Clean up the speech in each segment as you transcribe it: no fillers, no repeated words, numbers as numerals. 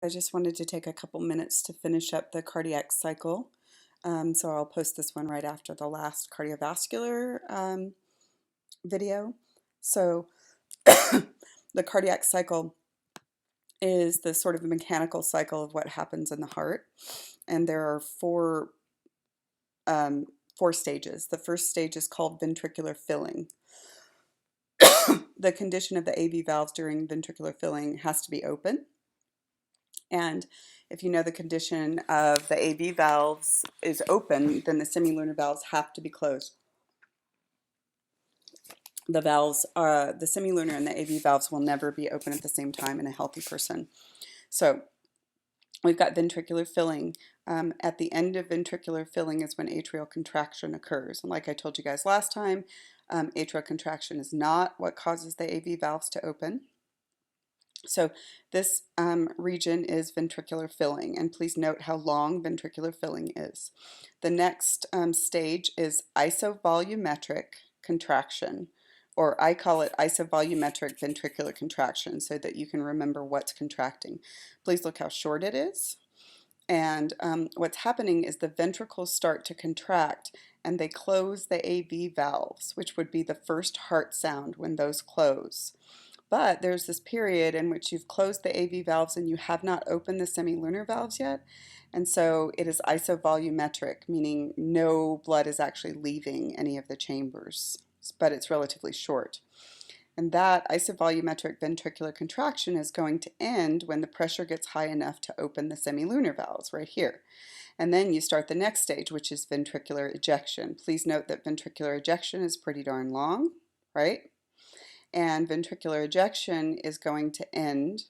I just wanted to take a couple minutes to finish up the cardiac cycle. So I'll post this one right after the last cardiovascular video. So the cardiac cycle is the sort of mechanical cycle of what happens in the heart. And there are four stages. The first stage is called ventricular filling. The condition of the AV valves during ventricular filling has to be open. And if you know the condition of the AV valves is open, then the semilunar valves have to be closed. The semilunar and the AV valves will never be open at the same time in a healthy person. So we've got ventricular filling. At the end of ventricular filling is when atrial contraction occurs. And like I told you guys last time, atrial contraction is not what causes the AV valves to open. So this region is ventricular filling, and please note how long ventricular filling is. The next stage is isovolumetric contraction, or I call it isovolumetric ventricular contraction so that you can remember what's contracting. Please look how short it is. And what's happening is the ventricles start to contract and they close the AV valves, which would be the first heart sound when those close. But there's this period in which you've closed the AV valves and you have not opened the semilunar valves yet. And so it is isovolumetric, meaning no blood is actually leaving any of the chambers, but it's relatively short. And that isovolumetric ventricular contraction is going to end when the pressure gets high enough to open the semilunar valves right here. And then you start the next stage, which is ventricular ejection. Please note that ventricular ejection is pretty darn long, right? And ventricular ejection is going to end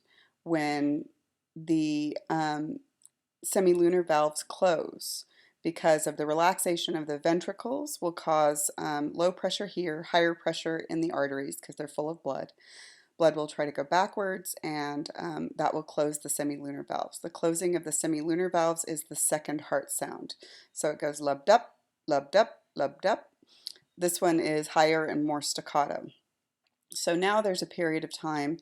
when the semilunar valves close, because of the relaxation of the ventricles will cause low pressure here, higher pressure in the arteries because they're full of blood. Blood will try to go backwards, and that will close the semilunar valves. The closing of the semilunar valves is the second heart sound. So it goes lubbed up, lubbed up, lubbed up. This one is higher and more staccato. So now there's a period of time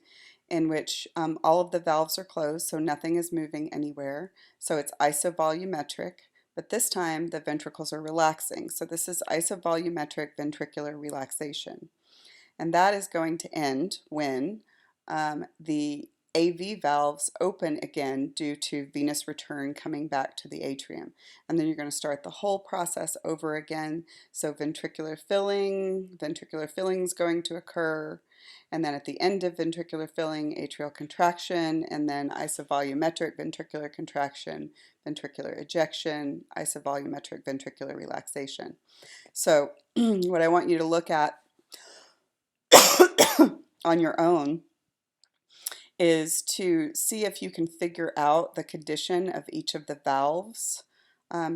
in which all of the valves are closed, so nothing is moving anywhere. So it's isovolumetric, but this time the ventricles are relaxing. So this is isovolumetric ventricular relaxation. And that is going to end when the AV valves open again due to venous return coming back to the atrium. And then you're going to start the whole process over again. So ventricular filling is going to occur. And then at the end of ventricular filling, atrial contraction, and then isovolumetric ventricular contraction, ventricular ejection, isovolumetric ventricular relaxation. So what I want you to look at on your own is to see if you can figure out the condition of each of the valves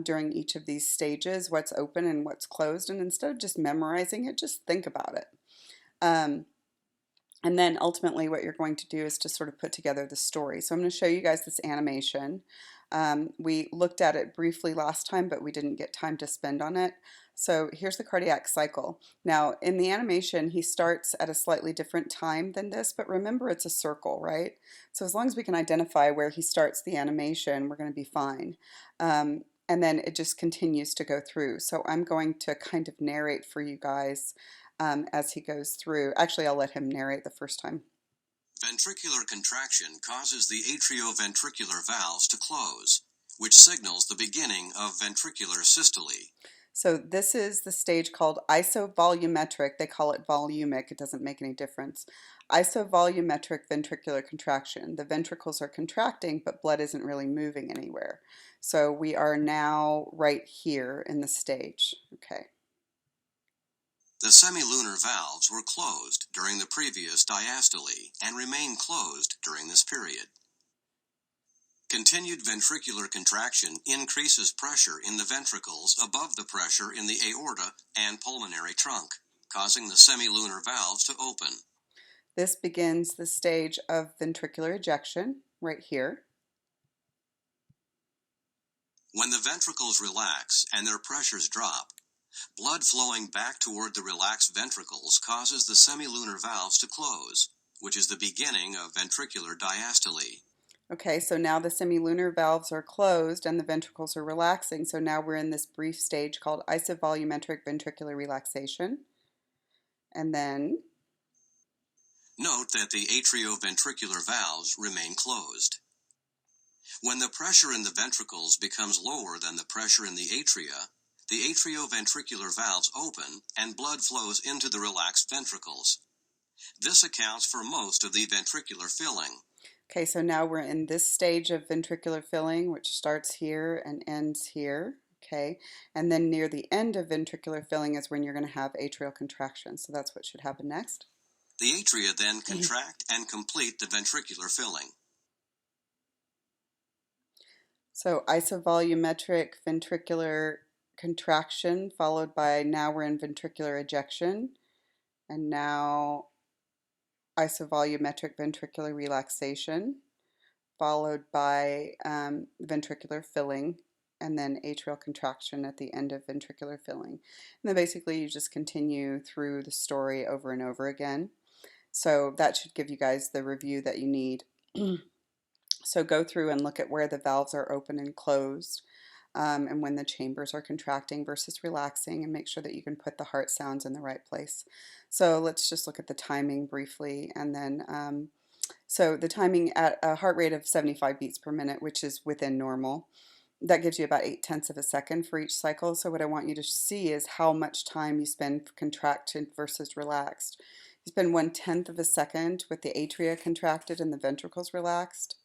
during each of these stages, what's open and what's closed. And instead of just memorizing it, just think about it. And then ultimately what you're going to do is to sort of put together the story. So I'm going to show you guys this animation. We looked at it briefly last time, but we didn't get time to spend on it. So here's the cardiac cycle. Now in the animation, he starts at a slightly different time than this, but remember it's a circle, right? So as long as we can identify where he starts the animation, we're going to be fine. And then it just continues to go through. So I'm going to kind of narrate for you guys as he goes through. Actually, I'll let him narrate the first time. Ventricular contraction causes the atrioventricular valves to close, which signals the beginning of ventricular systole. So this is the stage called isovolumetric. They call it volumic. It doesn't make any difference. Isovolumetric ventricular contraction. The ventricles are contracting, but blood isn't really moving anywhere. So we are now right here in the stage. Okay. The semilunar valves were closed during the previous diastole and remain closed during this period. Continued ventricular contraction increases pressure in the ventricles above the pressure in the aorta and pulmonary trunk, causing the semilunar valves to open. This begins the stage of ventricular ejection right here. When the ventricles relax and their pressures drop, blood flowing back toward the relaxed ventricles causes the semilunar valves to close, which is the beginning of ventricular diastole. Okay, so now the semilunar valves are closed and the ventricles are relaxing. So now we're in this brief stage called isovolumetric ventricular relaxation. And then, Note that the atrioventricular valves remain closed. When the pressure in the ventricles becomes lower than the pressure in the atrioventricular valves open and blood flows into the relaxed ventricles. This accounts for most of the ventricular filling. okay, so now we're in this stage of ventricular filling, which starts here and ends here. Okay, and then near the end of ventricular filling is when you're going to have atrial contraction. So that's what should happen next. The atria then contract and complete the ventricular filling. So isovolumetric ventricular contraction followed by now we're in ventricular ejection, and now isovolumetric ventricular relaxation followed by ventricular filling, and then atrial contraction at the end of ventricular filling. And then basically you just continue through the story over and over again. So that should give you guys the review that you need. So go through and look at where the valves are open and closed, and when the chambers are contracting versus relaxing, and make sure that you can put the heart sounds in the right place. So let's just look at the timing briefly, and then so the timing at a heart rate of 75 beats per minute, which is within normal, that gives you about 8/10 of a second for each cycle. So what I want you to see is how much time you spend contracted versus relaxed. You spend 1/10 of a second with the atria contracted and the ventricles relaxed.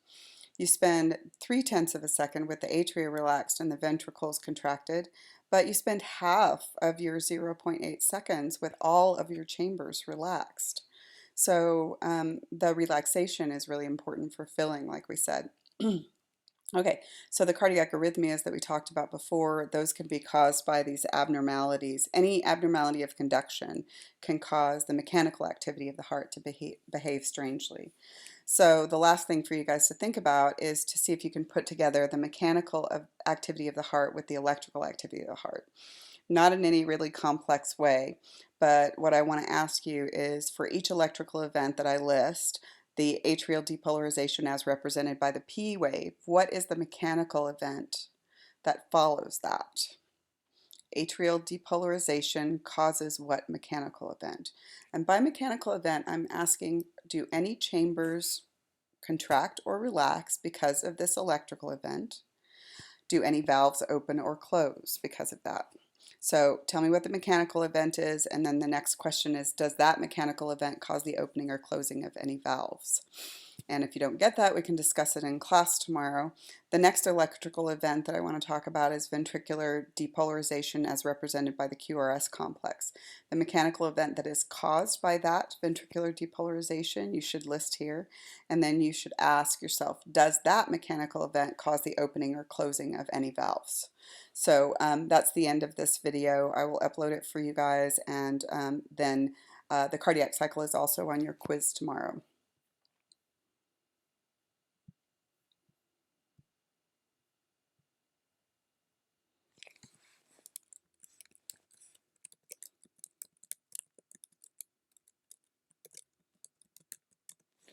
You spend 3/10 of a second with the atria relaxed and the ventricles contracted, but you spend half of your 0.8 seconds with all of your chambers relaxed. So the relaxation is really important for filling, like we said. Okay, so the cardiac arrhythmias that we talked about before, those can be caused by these abnormalities. Any abnormality of conduction can cause the mechanical activity of the heart to behave strangely. So the last thing for you guys to think about is to see if you can put together the mechanical activity of the heart with the electrical activity of the heart. Not in any really complex way, but what I want to ask you is for each electrical event that I list, the atrial depolarization as represented by the P wave, what is the mechanical event that follows that? Atrial depolarization causes what mechanical event? And by mechanical event, I'm asking, do any chambers contract or relax because of this electrical event? Do any valves open or close because of that? So tell me what the mechanical event is, and then the next question is, does that mechanical event cause the opening or closing of any valves? And if you don't get that, we can discuss it in class tomorrow. The next electrical event that I want to talk about is ventricular depolarization as represented by the QRS complex. The mechanical event that is caused by that ventricular depolarization you should list here, and then you should ask yourself, does that mechanical event cause the opening or closing of any valves? So that's the end of this video. I will upload it for you guys, and then the cardiac cycle is also on your quiz tomorrow.